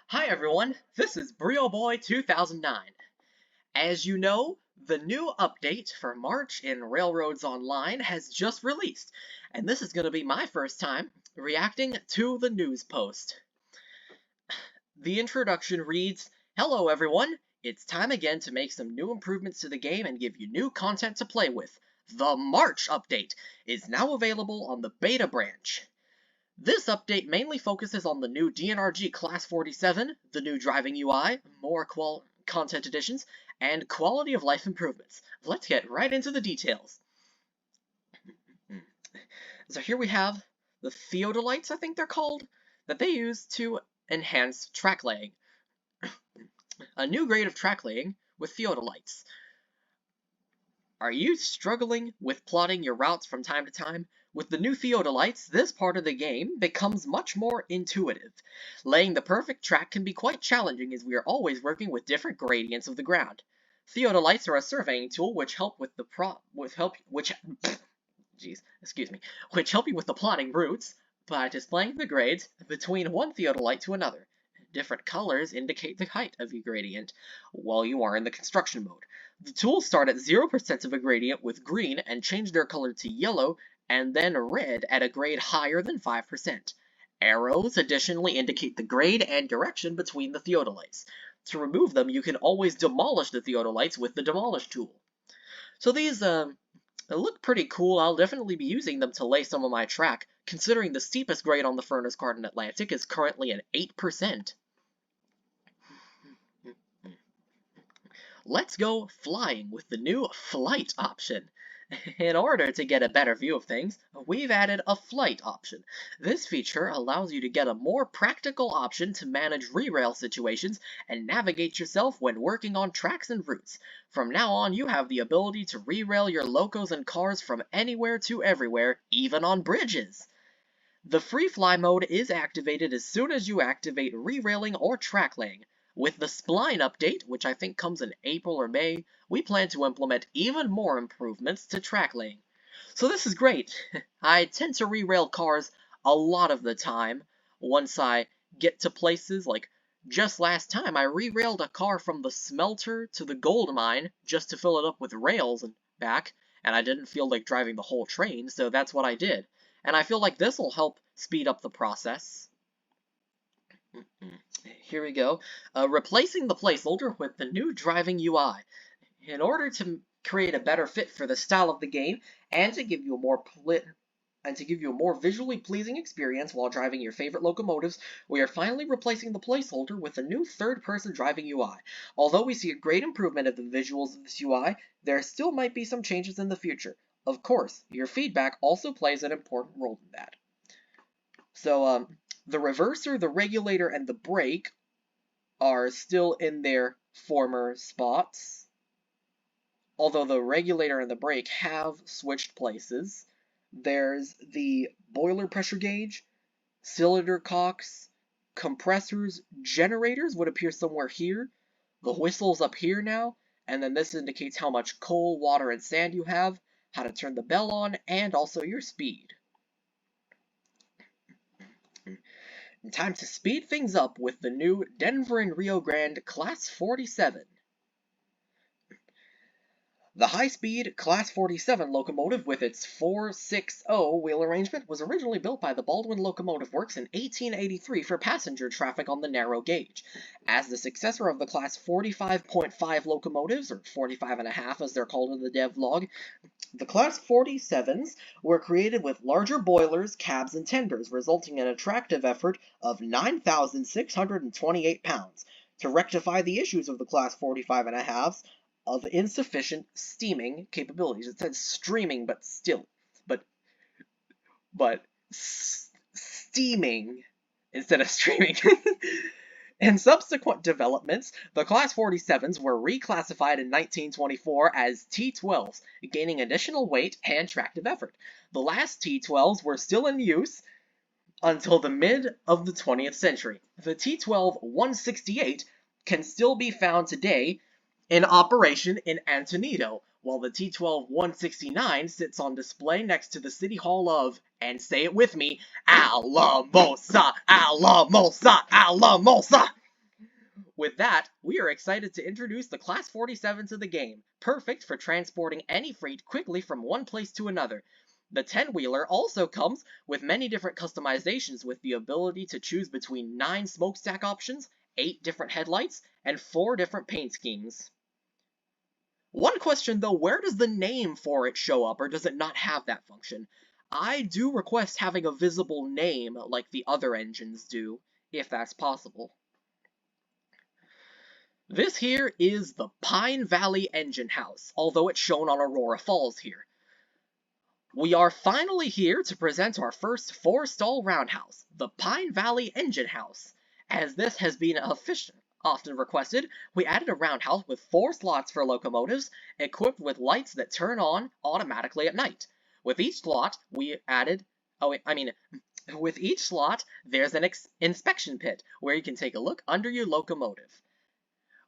Hi everyone, this is BrioBoy2009. As you know, the new update for March in Railroads Online has just released, and this is going to be my first time reacting to the news post. The introduction reads, "Hello everyone, it's time again to make some new improvements to the game and give you new content to play with. The March update is now available on the beta branch. This update mainly focuses on the new DNRG Class 47, the new driving UI, more content additions, and quality of life improvements. Let's get right into the details. So here we have the theodolites, I think they're called, that they use to enhance track laying. A new grade of track laying with theodolites. Are you struggling with plotting your routes from time to time? With the new theodolites, this part of the game becomes much more intuitive. Laying the perfect track can be quite challenging as we are always working with different gradients of the ground. Theodolites are a surveying tool which help you with the plotting routes by displaying the grades between one theodolite to another. Different colors indicate the height of your gradient while you are in the construction mode. The tools start at 0% of a gradient with green and change their color to yellow and then red at a grade higher than 5%. Arrows additionally indicate the grade and direction between the theodolites. To remove them, you can always demolish the theodolites with the demolish tool. So these look pretty cool. I'll definitely be using them to lay some of my track, considering the steepest grade on the Furnace card in Atlantic is currently at 8%. Let's go flying with the new flight option. In order to get a better view of things, we've added a flight option. This feature allows you to get a more practical option to manage re-rail situations and navigate yourself when working on tracks and routes. From now on, you have the ability to re-rail your locos and cars from anywhere to everywhere, even on bridges. The free fly mode is activated as soon as you activate re-railing or track laying. With the spline update, which I think comes in April or May, we plan to implement even more improvements to track laying. So this is great. I tend to re-rail cars a lot of the time once I get to places. Like just last time I re-railed a car from the smelter to the gold mine just to fill it up with rails and back, and I didn't feel like driving the whole train, so that's what I did. And I feel like this will help speed up the process. Here we go. Replacing the placeholder with the new driving UI. In order to create a better fit for the style of the game and to give you a more visually pleasing experience while driving your favorite locomotives, we are finally replacing the placeholder with a new third-person driving UI. Although we see a great improvement of the visuals of this UI, there still might be some changes in the future. Of course, your feedback also plays an important role in that. So, the reverser, the regulator, and the brake are still in their former spots, although the regulator and the brake have switched places. There's the boiler pressure gauge, cylinder cocks, compressors, generators would appear somewhere here, the whistle's up here now, and then this indicates how much coal, water, and sand you have, how to turn the bell on, and also your speed. Time to speed things up with the new Denver and Rio Grande Class 47. The high-speed Class 47 locomotive with its 460 wheel arrangement was originally built by the Baldwin Locomotive Works in 1883 for passenger traffic on the narrow gauge. As the successor of the Class 45.5 locomotives, or 45.5 as they're called in the devlog, the Class 47s were created with larger boilers, cabs, and tenders, resulting in a tractive effort of 9,628 pounds. To rectify the issues of the Class 45.5s, of insufficient steaming capabilities. It says streaming, but steaming instead of streaming. In subsequent developments, the Class 47s were reclassified in 1924 as T12s, gaining additional weight and tractive effort. The last T12s were still in use until the mid of the 20th century. The T12 168 can still be found today in operation in Antonito, while the T12 169 sits on display next to the City Hall of, and say it with me, Alamosa, Alamosa, Alamosa! With that, we are excited to introduce the Class 47 to the game, perfect for transporting any freight quickly from one place to another. The 10-wheeler also comes with many different customizations with the ability to choose between 9 smokestack options, 8 different headlights, and 4 different paint schemes. One question though, where does the name for it show up, or does it not have that function? I do request having a visible name like the other engines do, if that's possible. This here is the Pine Valley Engine House, although it's shown on Aurora Falls here. We are finally here to present our first 4-stall roundhouse, the Pine Valley Engine House. As this has been often requested, we added a roundhouse with 4 slots for locomotives, equipped with lights that turn on automatically at night. With each slot, with each slot, there's an inspection pit where you can take a look under your locomotive.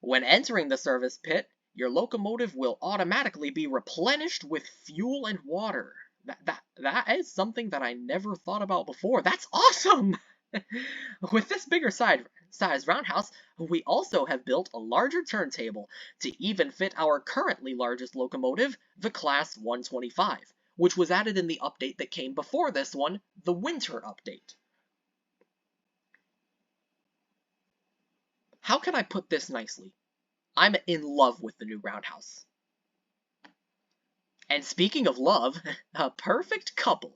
When entering the service pit, your locomotive will automatically be replenished with fuel and water. That is something that I never thought about before. That's awesome! With this bigger size roundhouse, we also have built a larger turntable to even fit our currently largest locomotive, the Class 125, which was added in the update that came before this one, the Winter Update. How can I put this nicely? I'm in love with the new roundhouse. And speaking of love, a perfect couple.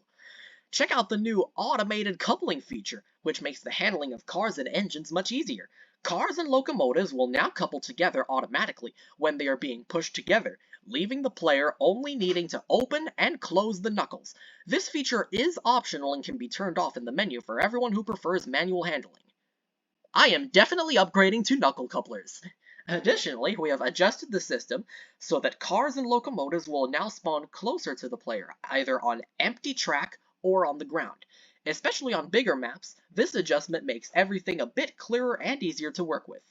Check out the new automated coupling feature, which makes the handling of cars and engines much easier. Cars and locomotives will now couple together automatically when they are being pushed together, leaving the player only needing to open and close the knuckles. This feature is optional and can be turned off in the menu for everyone who prefers manual handling. I am definitely upgrading to knuckle couplers. Additionally, we have adjusted the system so that cars and locomotives will now spawn closer to the player, either on empty track or on the ground. Especially on bigger maps, this adjustment makes everything a bit clearer and easier to work with.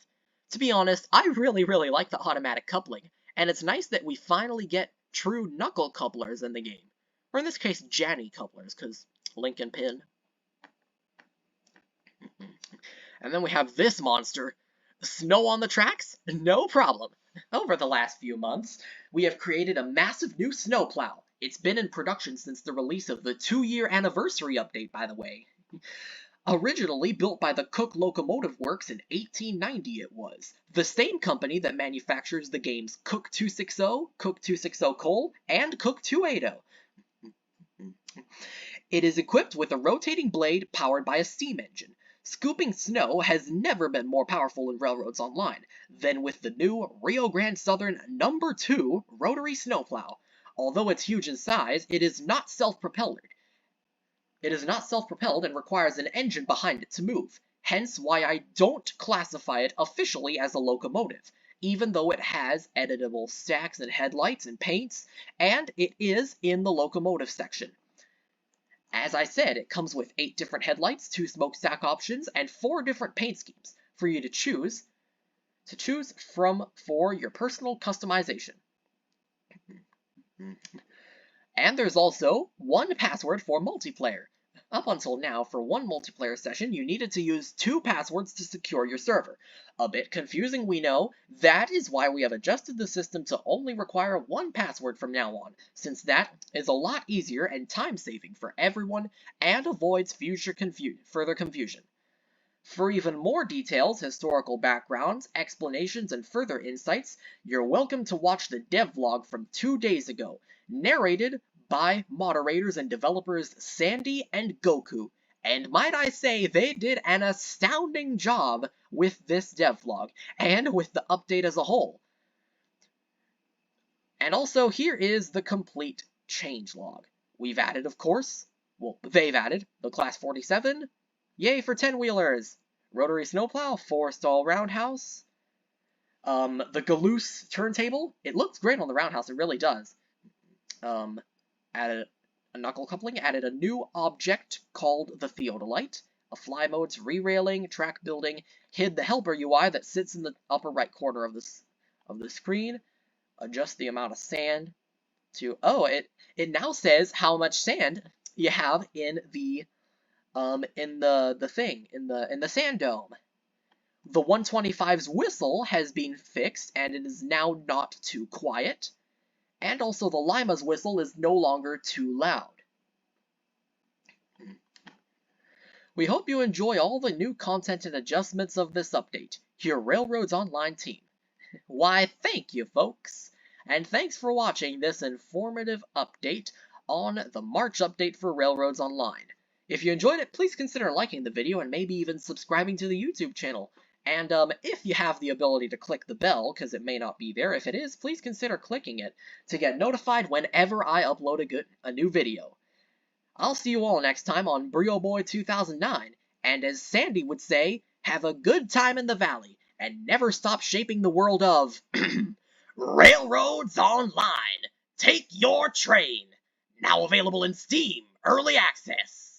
To be honest, I really like the automatic coupling, and it's nice that we finally get true knuckle couplers in the game. Or in this case, Janny couplers, because link and pin. And then we have this monster. Snow on the tracks? No problem. Over the last few months, we have created a massive new snowplow. It's been in production since the release of the 2-year anniversary update, by the way. Originally built by the Cook Locomotive Works in 1890 it was, the same company that manufactures the games Cook 260, Cook 260 Coal, and Cook 280. It is equipped with a rotating blade powered by a steam engine. Scooping snow has never been more powerful in Railroads Online than with the new Rio Grande Southern No. 2 rotary snowplow. Although it's huge in size, it is not self-propelled. It is not self-propelled and requires an engine behind it to move, hence why I don't classify it officially as a locomotive, even though it has editable stacks and headlights and paints, and it is in the locomotive section. As I said, it comes with 8 different headlights, 2 smokestack options, and 4 different paint schemes for you to choose from for your personal customization. And there's also 1 password for multiplayer. Up until now, for 1 multiplayer session, you needed to use 2 passwords to secure your server. A bit confusing, we know. That is why we have adjusted the system to only require 1 password from now on, since that is a lot easier and time-saving for everyone and avoids further confusion. For even more details, historical backgrounds, explanations, and further insights, you're welcome to watch the devlog from 2 days ago, narrated by moderators and developers Sandy and Goku, and might I say they did an astounding job with this devlog, and with the update as a whole. And also, here is the complete changelog. We've added, of course, they've added the Class 47, yay for 10-wheelers, rotary snowplow, 4-stall roundhouse, the Galoose turntable. It looks great on the roundhouse, it really does. Added a knuckle coupling, added a new object called the Theodolite, a fly modes, re-railing, track building, hid the helper UI that sits in the upper right corner of the screen, adjust the amount of sand to, it now says how much sand you have in the sand dome. The 125's whistle has been fixed and it is now not too quiet. And also the Lima's whistle is no longer too loud. We hope you enjoy all the new content and adjustments of this update, your Railroads Online team. Why, thank you, folks! And thanks for watching this informative update on the March update for Railroads Online. If you enjoyed it, please consider liking the video and maybe even subscribing to the YouTube channel. And if you have the ability to click the bell, because it may not be there, if it is, please consider clicking it to get notified whenever I upload a new video. I'll see you all next time on BrioBoy2009, and as Sandy would say, have a good time in the valley, and never stop shaping the world of Railroads Online. Take your train! Now available in Steam Early Access.